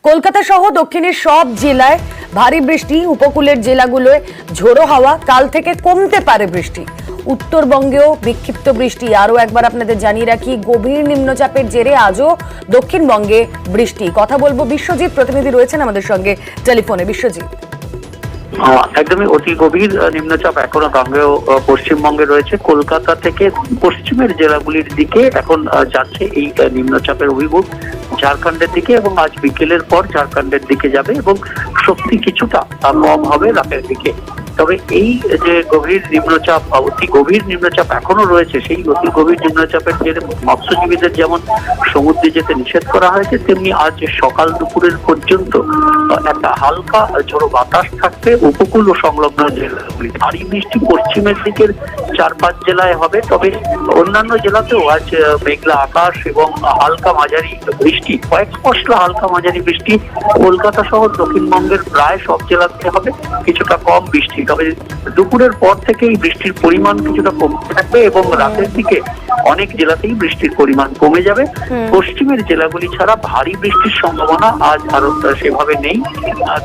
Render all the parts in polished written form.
কলকাতা সহ দক্ষিণের সব জেলায় ভারী বৃষ্টি, উপকূলের জেলাগুলোয় ঝোড়ো হাওয়া, কাল থেকে কমতে পারে বৃষ্টি। উত্তরবঙ্গেও বিক্ষিপ্ত বৃষ্টি। আরো একবার আপনাদের জানিয়ে রাখি, গভীর নিম্নচাপের জেরে আজও দক্ষিণবঙ্গে বৃষ্টি। কথা বলবো বিশ্বজিৎ, প্রতিনিধি রয়েছেন আমাদের সঙ্গে টেলিফোনে। বিশ্বজিৎ, একদমই অতি গভীর নিম্নচাপ এখনো গাঙ্গেয় পশ্চিমবঙ্গে রয়েছে। কলকাতা থেকে পশ্চিমের জেলাগুলির দিকে এখন যাচ্ছে এই নিম্নচাপের অভিমুখ ঝাড়খণ্ডের দিকে, এবং আজ বিকেলের পর ঝাড়খণ্ডের দিকে যাবে এবং শক্তি কিছুটা কম হবে রাতের দিকে। তবে এই যে গভীর নিম্নচাপ, অতি গভীর নিম্নচাপ এখনো রয়েছে, সেই অতি গভীর নিম্নচাপের জেরে মৎস্যজীবীদের যেমন সমুদ্রে যেতে নিষেধ করা হয়েছে, তেমনি আজ সকাল দুপুরের পর্যন্ত একটা হালকা ঝোড়ো বাতাস থাকবে উপকূল ও সংলগ্ন জেলাগুলি। ভারী বৃষ্টি পশ্চিমের দিকের 4-5 জেলায় হবে, তবে অন্যান্য জেলাতেও আজ মেঘলা আকাশ এবং হালকা মাঝারি বৃষ্টি, কয়েক পশলা হালকা মাঝারি বৃষ্টি কলকাতা সহ দক্ষিণবঙ্গের প্রায় সব জেলাতে হবে। কিছুটা কম বৃষ্টি, তবে দুপুরের পর থেকে এই বৃষ্টির পরিমাণ কিছুটা কমতে থাকবে এবং রাতের দিকে অনেক জেলাতেই বৃষ্টির পরিমাণ কমে যাবে। পশ্চিমের জেলাগুলি ছাড়া ভারী বৃষ্টির সম্ভাবনা আজ আর সেভাবে নেই।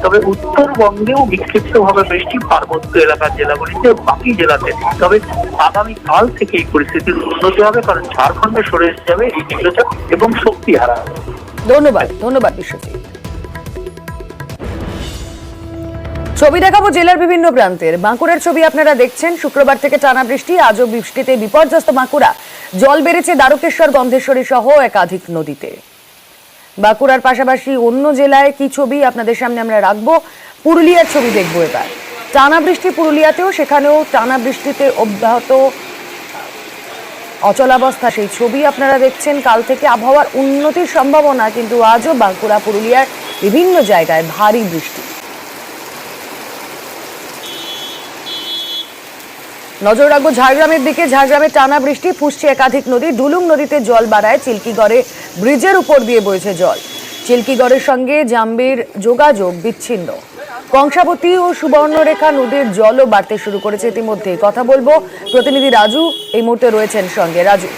তবে উত্তরবঙ্গেও বিক্ষিপ্তভাবে বৃষ্টি পার্বত্য এলাকার জেলাগুলিতে, বাকি জেলাতে। তবে আগামীকাল থেকে এই পরিস্থিতির উন্নতি হবে, কারণ ঝাড়খণ্ডে সরে যাবে এই নিম্নচাপ এবং শক্তি হারাবে। ধন্যবাদ বিশ্বজিৎ। ছবি দেখাবো জেলার বিভিন্ন প্রান্তের। বাঁকুড়ার ছবি আপনারা দেখছেন। শুক্রবার থেকে টানা বৃষ্টি, আজও বৃষ্টিতে বিপর্যস্ত বাঁকুড়া। জল বেড়েছে দ্বারকেশ্বর, গন্ধেশ্বরী সহ একাধিক নদীতে। বাঁকুড়ার পাশাপাশি অন্য জেলায় কি ছবি আপনাদের সামনে আমরা রাখবো। পুরুলিয়ার ছবি দেখবো এবার। টানা বৃষ্টি পুরুলিয়াতেও, সেখানেও টানা বৃষ্টিতে অব্যাহত অচলাবস্থা, সেই ছবি আপনারা দেখছেন। কাল থেকে আবহাওয়ার উন্নতির সম্ভাবনা, কিন্তু আজও বাঁকুড়া পুরুলিয়ার বিভিন্ন জায়গায় ভারী বৃষ্টি। নজর রাখবো ঝাড়গ্রামের দিকে। ঝাড়গ্রামে টানা বৃষ্টি, ফুসছে একাধিক নদী। ডুলুং নদীতে জল বাড়ায় চিল্কিগড়ে, ব্রিজের উপর দিয়ে বইছে জল। চিল্কিগড়ের সঙ্গে জাম্বির যোগাযোগ বিচ্ছিন্ন। কংসাবতী ও সুবর্ণরেখা নদীর জলও বাড়তে শুরু করেছে ইতিমধ্যে। কথা বলবো প্রতিনিধি রাজু, এই মুহূর্তে রয়েছেন সঙ্গে। রাজু,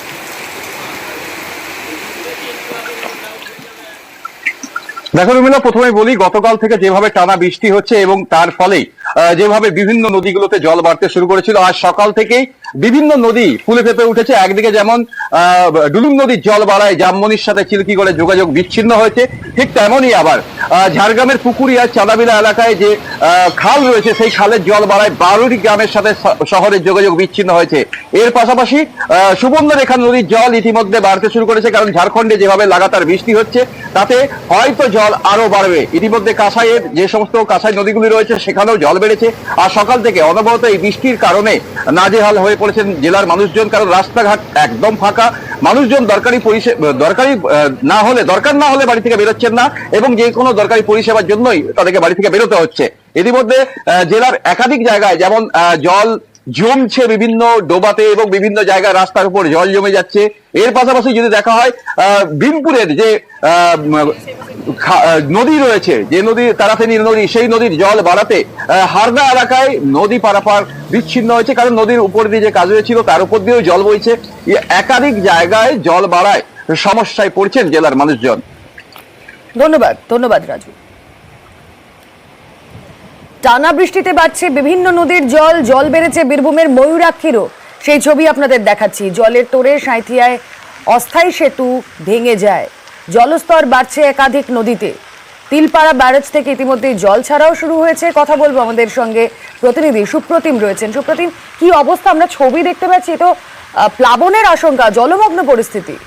দেখো রুমিলা, প্রথমে বলি, গতকাল থেকে যেভাবে টানা বৃষ্টি হচ্ছে এবং তার ফলে যেভাবে বিভিন্ন নদীগুলোতে জল বাড়তে শুরু করেছিল, আজ সকাল থেকেই বিভিন্ন নদী ফুলে ফেঁপে উঠেছে। একদিকে যেমন ডুলুং নদীর জল বাড়ায় জামমনির সাথে চিল্কিগড়ে যোগাযোগ বিচ্ছিন্ন হয়েছে, ঠিক তেমনই আবার ঝাড়গ্রামের পুকুরিয়া চাঁদাবিলা এলাকায় যে খাল রয়েছে, সেই খালের জল বাড়ায় 12টি গ্রামের সাথে শহরের যোগাযোগ বিচ্ছিন্ন হয়েছে। এর পাশাপাশি সুবর্ণরেখা নদীর জল ইতিমধ্যে বাড়তে শুরু করেছে, কারণ ঝাড়খণ্ডে যেভাবে লাগাতার বৃষ্টি হচ্ছে তাতে হয়তো জল আরো বাড়বে। ইতিমধ্যে কাঁসাইয়ের যে সমস্ত কাঁসাই নদীগুলি রয়েছে সেখানেও জল বেড়েছে। আর সকাল থেকে অনবরত এই বৃষ্টির কারণে নাজেহাল হয়ে পড়েছেন জেলার মানুষজন, কারণ রাস্তাঘাট একদম ফাঁকা। মানুষজন দরকার না হলে বাড়ি থেকে বেরোচ্ছেন না, এবং যে কোনো দরকারি পরিষেবার জন্যই তাদেরকে বাড়ি থেকে বেরোতে হচ্ছে। ইতিমধ্যে জেলার একাধিক জায়গায় যেমন জল জমছে বিভিন্ন ডোবাতে, এবং বিভিন্ন জায়গায় রাস্তার উপর জল জমে যাচ্ছে। এর পাশাপাশি যদি দেখা হয় ভীমপুরের যে নদী রয়েছে, যে নদী তারাফেনী নদী, সেই নদীর জল বাড়াতে হারদা এলাকায় নদী পারাপার বিচ্ছিন্ন হয়েছে, কারণ নদীর উপর দিয়ে যে কাজ হয়েছিল তার উপর দিয়েও জল বইছে। একাধিক জায়গায় জল বাড়ায় সমস্যায় পড়ছেন জেলার মানুষজন। ধন্যবাদ রাজু। টানা বৃষ্টিতে বাড়ছে বিভিন্ন নদীর জল। জল বেড়েছে বীরভূমের ময়ূরাক্ষীরও, সেই ছবি আপনাদের দেখাচ্ছি। জলের তোড়ে সাঁইথিয়ায় অস্থায়ী সেতু ভেঙে যায়। জলস্তর বাড়ছে একাধিক নদীতে। তিলপাড়া ব্যারেজ থেকে ইতিমধ্যে জল ছাড়াও শুরু হয়েছে। কথা বলবো আমাদের সঙ্গে প্রতিনিধি সুপ্রতিম রয়েছেন। সুপ্রতিম, কি অবস্থা? আমরা ছবি দেখতে পাচ্ছি, তো প্লাবনের আশঙ্কা, জলমগ্ন পরিস্থিতি।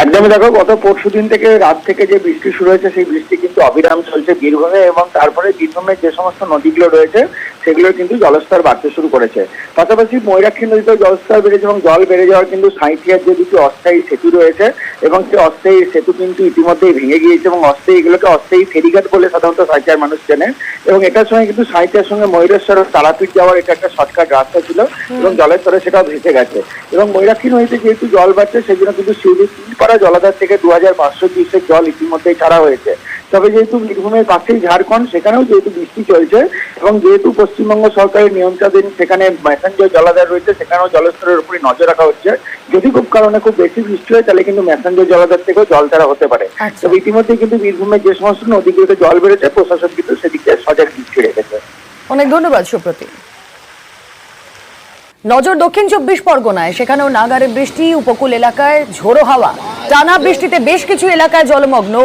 একদমই, দেখো গত পরশুদিন থেকে রাত থেকে যে বৃষ্টি শুরু হয়েছে, সেই বৃষ্টি কিন্তু অবিরাম চলছে বীরভূমে, এবং তারপরে বীরভূমের যে সমস্ত নদীগুলো রয়েছে সেগুলো কিন্তু জলস্তর বাড়তে শুরু করেছে। পাশাপাশি ময়ূরাক্ষী নদীতেও জলস্তর বেড়েছে, এবং জল বেড়ে যাওয়ার কিন্তু সাঁইথিয়ার যে দুটি অস্থায়ী সেতু রয়েছে, এবং সেই অস্থায়ী সেতু কিন্তু ইতিমধ্যেই ভেঙে গিয়েছে, এবং এগুলোকে অস্থায়ী ফেরিঘাট বলে সাধারণত সাঁইথিয়ার মানুষ চেনে। এবং এটার সঙ্গে কিন্তু সাঁইথিয়ার সঙ্গে ময়ূরেশ্বর তারাপীঠ যাওয়ার এটা একটা শর্টকাট রাস্তা ছিল, এবং জলের স্তরে সেটাও ভেসে গেছে। এবং ময়ূরাক্ষী নদীতে যেহেতু জল বাড়ছে, সেই জন্য কিন্তু শিউরি তিলপাড়া জলাধার থেকে 2500 কিউসেক জল ইতিমধ্যেই ছাড়া হয়েছে। তবে যেহেতু বীরভূমের পাশেই ঝাড়খণ্ড, সেখানেও যেহেতু বৃষ্টি চলছে এবং যেহেতু পশ্চিমবঙ্গ সরকারের নিয়ন্ত্রণাধীন সেখানে ম্যাসেঞ্জার জলাধার রয়েছে, সেখানেও জলস্তরের উপরে নজর রাখা হচ্ছে। যদি খুব কারণে খুব বেশি বৃষ্টি হয় তাহলে কিন্তু ম্যাসেঞ্জার জলাধার থেকেও জল ছাড়া হতে পারে। আচ্ছা। তবে ইতিমধ্যে কিন্তু বীরভূমের যে সমস্ত নদীগুলোতে জল বেড়েছে, প্রশাসন কিন্তু সেদিকে সজাগ দৃষ্টি রেখেছে। অনেক ধন্যবাদ সুপ্রতিম। নজর দক্ষিণ 24 পরগনায়, সেখানেও নাগারে বৃষ্টি, উপকূল এলাকায় ঝোড়ো হাওয়া, টানা বৃষ্টিতে বেশ কিছু এলাকায় জলমগ্ন।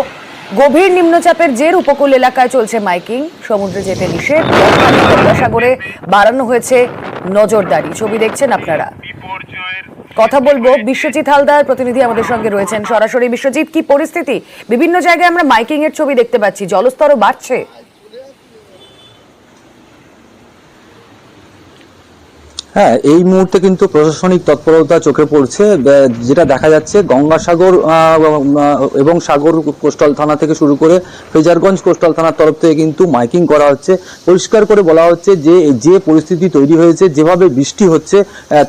গভীর নিম্নচাপের জের উপকূল এলাকায় চলছে মাইকিং, সমুদ্রে যেতে নিষেধ, গঙ্গাসাগরে বাড়ানো হয়েছে নজরদারি। ছবি দেখছেন আপনারা। কথা বলবো বিশ্বজিৎ হালদার, প্রতিনিধি আমাদের সঙ্গে রয়েছেন সরাসরি। বিশ্বজিৎ, কি পরিস্থিতি? বিভিন্ন জায়গায় আমরা মাইকিং এর ছবি দেখতে পাচ্ছি, জলস্তরও বাড়ছে। হ্যাঁ, এই মুহূর্তে কিন্তু প্রশাসনিক তৎপরতা চোখে পড়ছে। যেটা দেখা যাচ্ছে, গঙ্গাসাগর এবং সাগর কোস্টাল থানা থেকে শুরু করে ফ্রেজারগঞ্জ কোস্টাল থানার তরফ থেকে কিন্তু মাইকিং করা হচ্ছে। পরিষ্কার করে বলা হচ্ছে যে পরিস্থিতি তৈরি হয়েছে, যেভাবে বৃষ্টি হচ্ছে,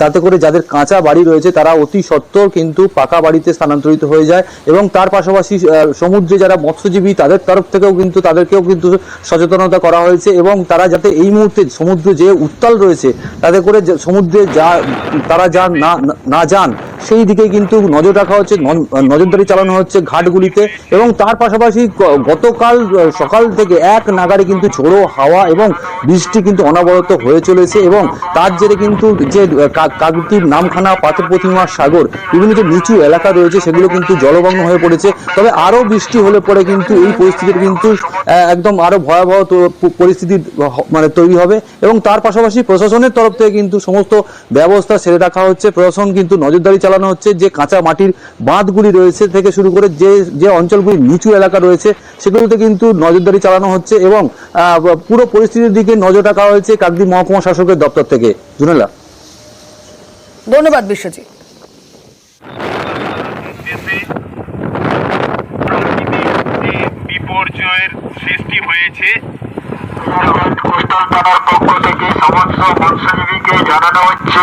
তাতে করে যাদের কাঁচা বাড়ি রয়েছে তারা অতি সত্বর কিন্তু পাকা বাড়িতে স্থানান্তরিত হয়ে যায়। এবং তার পাশাপাশি সমুদ্রে যারা মৎস্যজীবী তাদের তরফ থেকেও কিন্তু তাদেরকেও কিন্তু সচেতনতা করা হয়েছে এবং তারা যাতে এই মুহূর্তে সমুদ্র যে উত্তাল রয়েছে তাতে করে সমুদ্রে তারা না যান সেই দিকে কিন্তু নজর রাখা হচ্ছে, নজরদারি চালানো হচ্ছে ঘাটগুলিতে। এবং তার পাশাপাশি গতকাল সকাল থেকে এক নাগারে কিন্তু ঝোড়ো হাওয়া এবং বৃষ্টি কিন্তু অনবরত হয়ে চলেছে এবং তার জেরে কিন্তু যে কাকদ্বীপ, নামখানা, পাথর প্রতিমা, সাগর বিভিন্ন যে নিচু এলাকা রয়েছে সেগুলো কিন্তু জলমগ্ন হয়ে পড়েছে। তবে আরো বৃষ্টি হলে পরে কিন্তু এই পরিস্থিতির কিন্তু একদম আরো ভয়াবহ পরিস্থিতি মানে তৈরি হবে। এবং তার পাশাপাশি প্রশাসনের তরফ থেকে কিন্তু সমস্ত ব্যবস্থা সেরে রাখা হচ্ছে। প্রশাসন কিন্তু নজরদারি চালানো হচ্ছে, যে কাঁচা মাটির বাঁধগুলি রয়েছে থেকে শুরু করে যে অঞ্চলগুলি নিচু এলাকা রয়েছে সেগুলোতে কিন্তু নজরদারি চালানো হচ্ছে এবং পুরো পরিস্থিতির দিকে নজর রাখা হয়েছে কাকদ্বীপ মহকুমা শাসকের দপ্তর থেকে। জুনেলা, ধন্যবাদ বিশ্বজিৎ। বিপর্যয়ের সৃষ্টি হয়েছে, কোস্টাল থানার পক্ষ থেকে সমস্ত মৎস্যজীবীকে জানানো হচ্ছে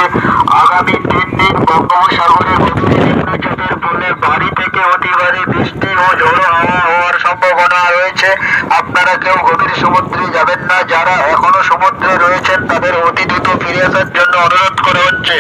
আগামী 3 দিন বঙ্গোপসাগরে নিম্নচাপের ফলে ভারী থেকে অতি ভারী বৃষ্টি ও ঝোড়ো হাওয়া হওয়ার সম্ভাবনা রয়েছে। আপনারা কেউ গভীর সমুদ্রে যাবেন না। যারা এখনো সমুদ্রে রয়েছেন তাদের অতি দ্রুত ফিরে আসার জন্য অনুরোধ করা হচ্ছে।